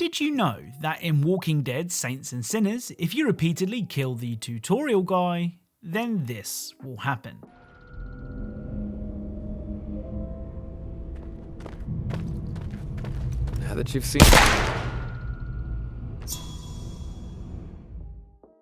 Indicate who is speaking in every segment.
Speaker 1: did you know that in Walking Dead Saints and Sinners, if you repeatedly kill the tutorial guy, then this will happen?
Speaker 2: Now that you've seen...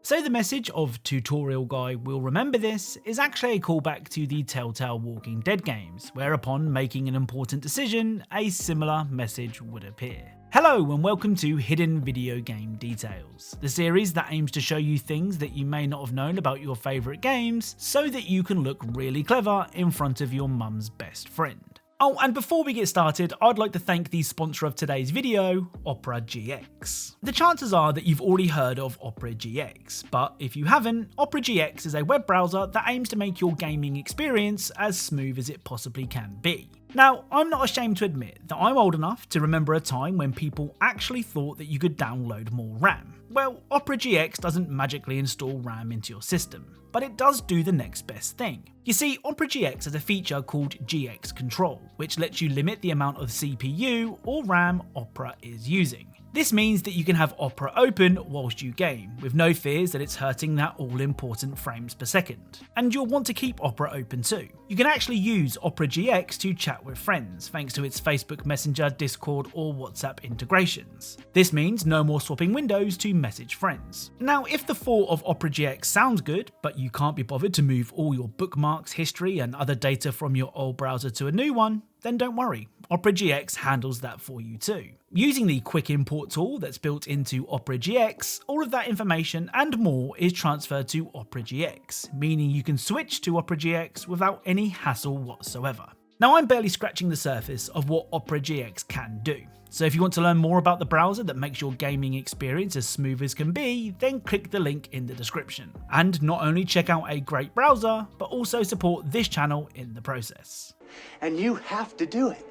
Speaker 1: So the message of Tutorial Guy will remember this is actually a callback to the Telltale Walking Dead games, where upon making an important decision, a similar message would appear. Hello and welcome to Hidden Video Game Details, the series that aims to show you things that you may not have known about your favourite games, so that you can look really clever in front of your mum's best friend. Oh, and before we get started, I'd like to thank the sponsor of today's video, Opera GX. The chances are that you've already heard of Opera GX, but if you haven't, Opera GX is a web browser that aims to make your gaming experience as smooth as it possibly can be. Now, I'm not ashamed to admit that I'm old enough to remember a time when people actually thought that you could download more RAM. Well, Opera GX doesn't magically install RAM into your system, but it does do the next best thing. You see, Opera GX has a feature called GX Control, which lets you limit the amount of CPU or RAM Opera is using. This means that you can have Opera open whilst you game, with no fears that it's hurting that all-important frames per second. And you'll want to keep Opera open too. You can actually use Opera GX to chat with friends, thanks to its Facebook Messenger, Discord or WhatsApp integrations. This means no more swapping windows to message friends. Now, if the thought of Opera GX sounds good, but you can't be bothered to move all your bookmarks, history and other data from your old browser to a new one, then don't worry, Opera GX handles that for you too. Using the quick import tool that's built into Opera GX, all of that information and more is transferred to Opera GX, meaning you can switch to Opera GX without any hassle whatsoever. Now, I'm barely scratching the surface of what Opera GX can do, so if you want to learn more about the browser that makes your gaming experience as smooth as can be, then click the link in the description. And not only check out a great browser, but also support this channel in the process.
Speaker 3: And you have to do it.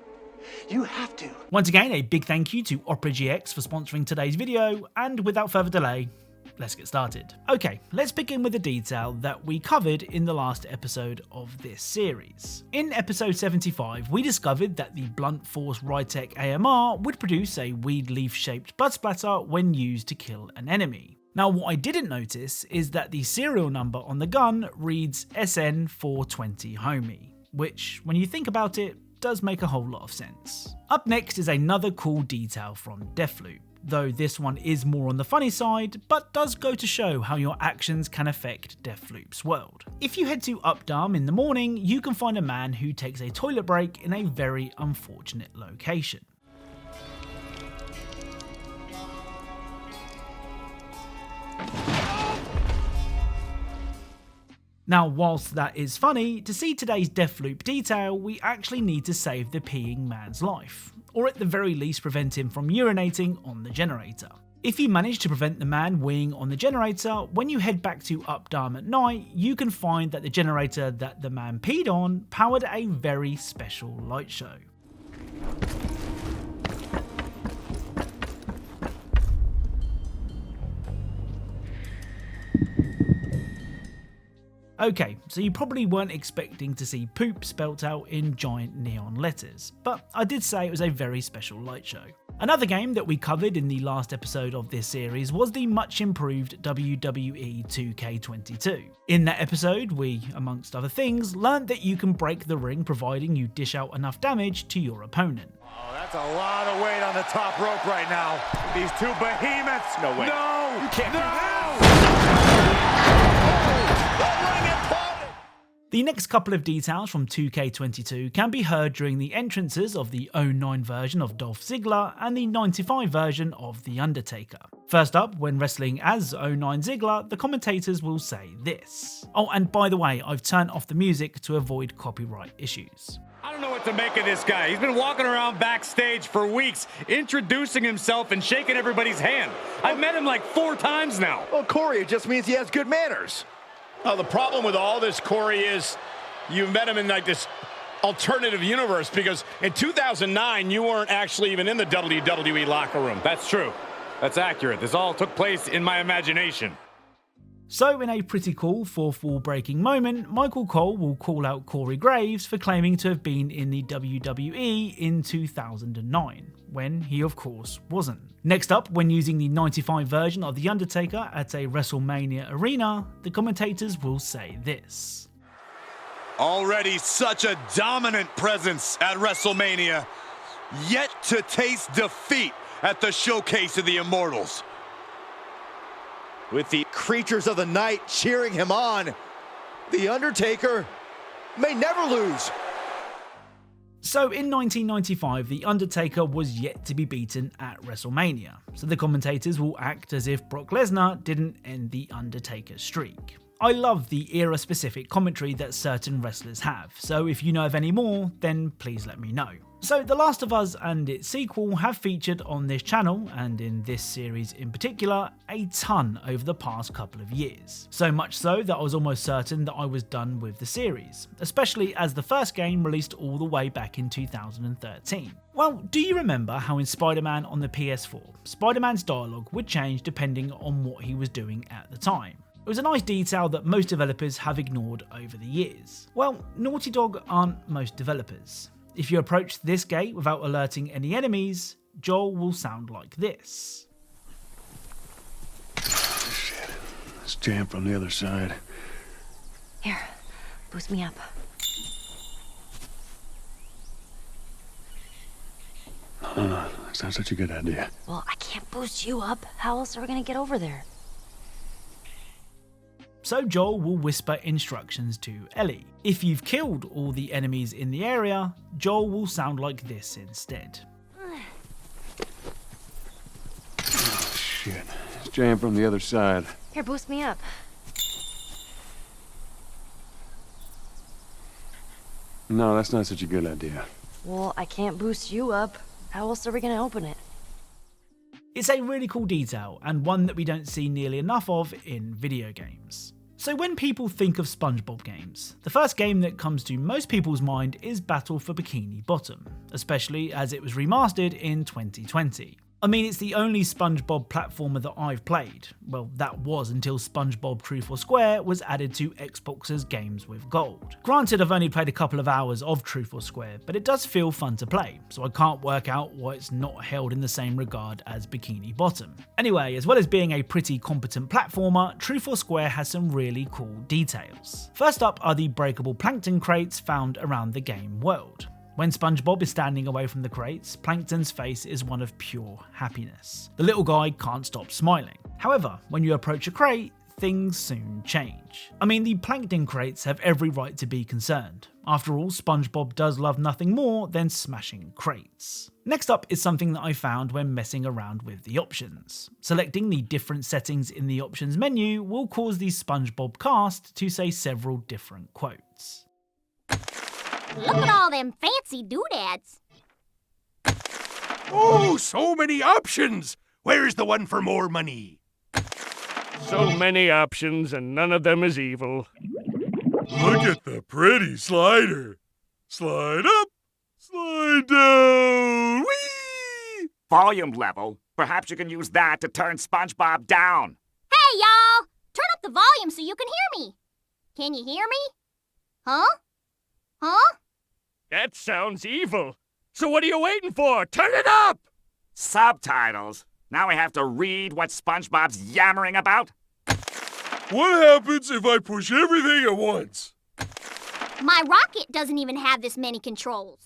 Speaker 3: You have to.
Speaker 1: Once again, a big thank you to Opera GX for sponsoring today's video, and without further delay, let's get started. Okay, let's begin with the detail that we covered in the last episode of this series. In episode 75, we discovered that the Blunt Force Rytech AMR would produce a weed leaf shaped blood splatter when used to kill an enemy. Now, what I didn't notice is that the serial number on the gun reads SN420 Homie, which, when you think about it, does make a whole lot of sense. Up next is another cool detail from Deathloop, though this one is more on the funny side, but does go to show how your actions can affect Deathloop's world. If you head to Updam in the morning, you can find a man who takes a toilet break in a very unfortunate location. Now, whilst that is funny, to see today's Deathloop detail, we actually need to save the peeing man's life, or at the very least prevent him from urinating on the generator. If you manage to prevent the man weeing on the generator, when you head back to Updam at night, you can find that the generator that the man peed on powered a very special light show. Okay, so you probably weren't expecting to see poop spelt out in giant neon letters, but I did say it was a very special light show. Another game that we covered in the last episode of this series was the much improved WWE 2K22. In that episode, we, amongst other things, learnt that you can break the ring providing you dish out enough damage to your opponent.
Speaker 4: Oh, that's a lot of weight on the top rope right now. These two behemoths. No way. No! You can't do that!
Speaker 1: The next couple of details from 2K22 can be heard during the entrances of the 09 version of Dolph Ziggler and the 95 version of The Undertaker. First up, when wrestling as 09 Ziggler, the commentators will say this. Oh, and by the way, I've turned off the music to avoid copyright issues.
Speaker 4: I don't know what to make of this guy. He's been walking around backstage for weeks, introducing himself and shaking everybody's hand. I've met him like 4 times now.
Speaker 5: Well, Corey, it just means he has good manners.
Speaker 6: Oh, the problem with all this, Corey, is you met him in like this alternative universe, because in 2009, you weren't actually even in the WWE locker room.
Speaker 4: That's true. That's accurate. This all took place in my imagination.
Speaker 1: So in a pretty cool fourth wall breaking moment, Michael Cole will call out Corey Graves for claiming to have been in the WWE in 2009, when he of course wasn't. Next up, when using the 95 version of The Undertaker at a WrestleMania arena, the commentators will say this.
Speaker 2: Already such a dominant presence at WrestleMania, yet to taste defeat at the Showcase of the Immortals.
Speaker 5: With the creatures of the night cheering him on, The Undertaker may never lose.
Speaker 1: So in 1995, The Undertaker was yet to be beaten at WrestleMania, so the commentators will act as if Brock Lesnar didn't end The Undertaker's streak. I love the era-specific commentary that certain wrestlers have, so if you know of any more, then please let me know. So The Last of Us and its sequel have featured on this channel, and in this series in particular, a ton over the past couple of years. So much so that I was almost certain that I was done with the series, especially as the first game released all the way back in 2013. Well, do you remember how in Spider-Man on the PS4, Spider-Man's dialogue would change depending on what he was doing at the time? It was a nice detail that most developers have ignored over the years. Well, Naughty Dog aren't most developers. If you approach this gate without alerting any enemies, Joel will sound like this.
Speaker 7: Shit, it's jammed from the other side.
Speaker 8: Here, boost me up.
Speaker 7: No, that's not such a good idea.
Speaker 8: Well, I can't boost you up. How else are we gonna get over there?
Speaker 1: So Joel will whisper instructions to Ellie. If you've killed all the enemies in the area, Joel will sound like this instead.
Speaker 7: Oh, shit, it's jammed from the other side.
Speaker 8: Here, boost me up.
Speaker 7: No, that's not such a good idea.
Speaker 8: Well, I can't boost you up. How else are we gonna open it?
Speaker 1: It's a really cool detail, and one that we don't see nearly enough of in video games. So when people think of SpongeBob games, the first game that comes to most people's mind is Battle for Bikini Bottom, especially as it was remastered in 2020. I mean, it's the only SpongeBob platformer that I've played. Well, that was until SpongeBob Truth or Square was added to Xbox's Games with Gold. Granted, I've only played a couple of hours of Truth or Square, but it does feel fun to play, so I can't work out why it's not held in the same regard as Bikini Bottom. Anyway, as well as being a pretty competent platformer, Truth or Square has some really cool details. First up are the breakable plankton crates found around the game world. When SpongeBob is standing away from the crates, Plankton's face is one of pure happiness. The little guy can't stop smiling. However, when you approach a crate, things soon change. I mean, the plankton crates have every right to be concerned. After all, SpongeBob does love nothing more than smashing crates. Next up is something that I found when messing around with the options. Selecting the different settings in the options menu will cause the SpongeBob cast to say several different quotes.
Speaker 9: Look at all them fancy doodads.
Speaker 10: Oh, so many options! Where's the one for more money?
Speaker 11: So many options, and none of them is evil.
Speaker 10: Look at the pretty slider. Slide up, slide down. Whee!
Speaker 12: Volume level. Perhaps you can use that to turn SpongeBob down.
Speaker 9: Hey, y'all! Turn up the volume so you can hear me. Can you hear me? Huh? Huh?
Speaker 11: That sounds evil. So what are you waiting for? Turn it up!
Speaker 12: Subtitles. Now we have to read what SpongeBob's yammering about?
Speaker 10: What happens if I push everything at once?
Speaker 9: My rocket doesn't even have this many controls.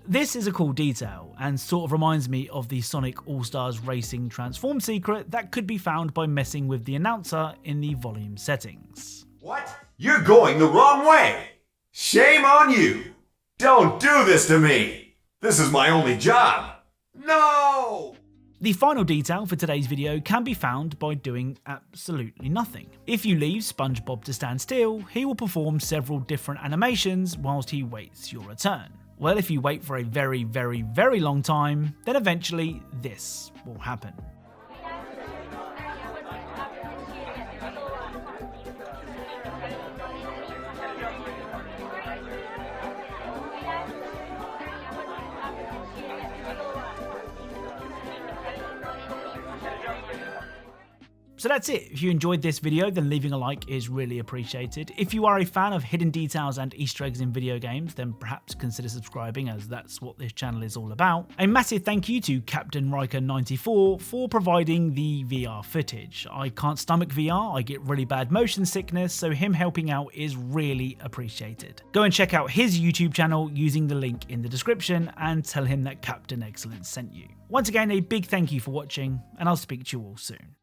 Speaker 1: This is a cool detail, and sort of reminds me of the Sonic All-Stars Racing Transform secret that could be found by messing with the announcer in the volume settings.
Speaker 13: What? You're going the wrong way! Shame on you! Don't do this to me! This is my only job! No!
Speaker 1: The final detail for today's video can be found by doing absolutely nothing. If you leave SpongeBob to stand still, he will perform several different animations whilst he waits your return. Well, if you wait for a very, very, very long time, then eventually this will happen. So that's it. If you enjoyed this video, then leaving a like is really appreciated. If you are a fan of hidden details and Easter eggs in video games, then perhaps consider subscribing, as that's what this channel is all about. A massive thank you to Captain Riker94 for providing the VR footage. I can't stomach VR, I get really bad motion sickness, so him helping out is really appreciated. Go and check out his YouTube channel using the link in the description and tell him that Captain Eggcellent sent you. Once again, a big thank you for watching, and I'll speak to you all soon.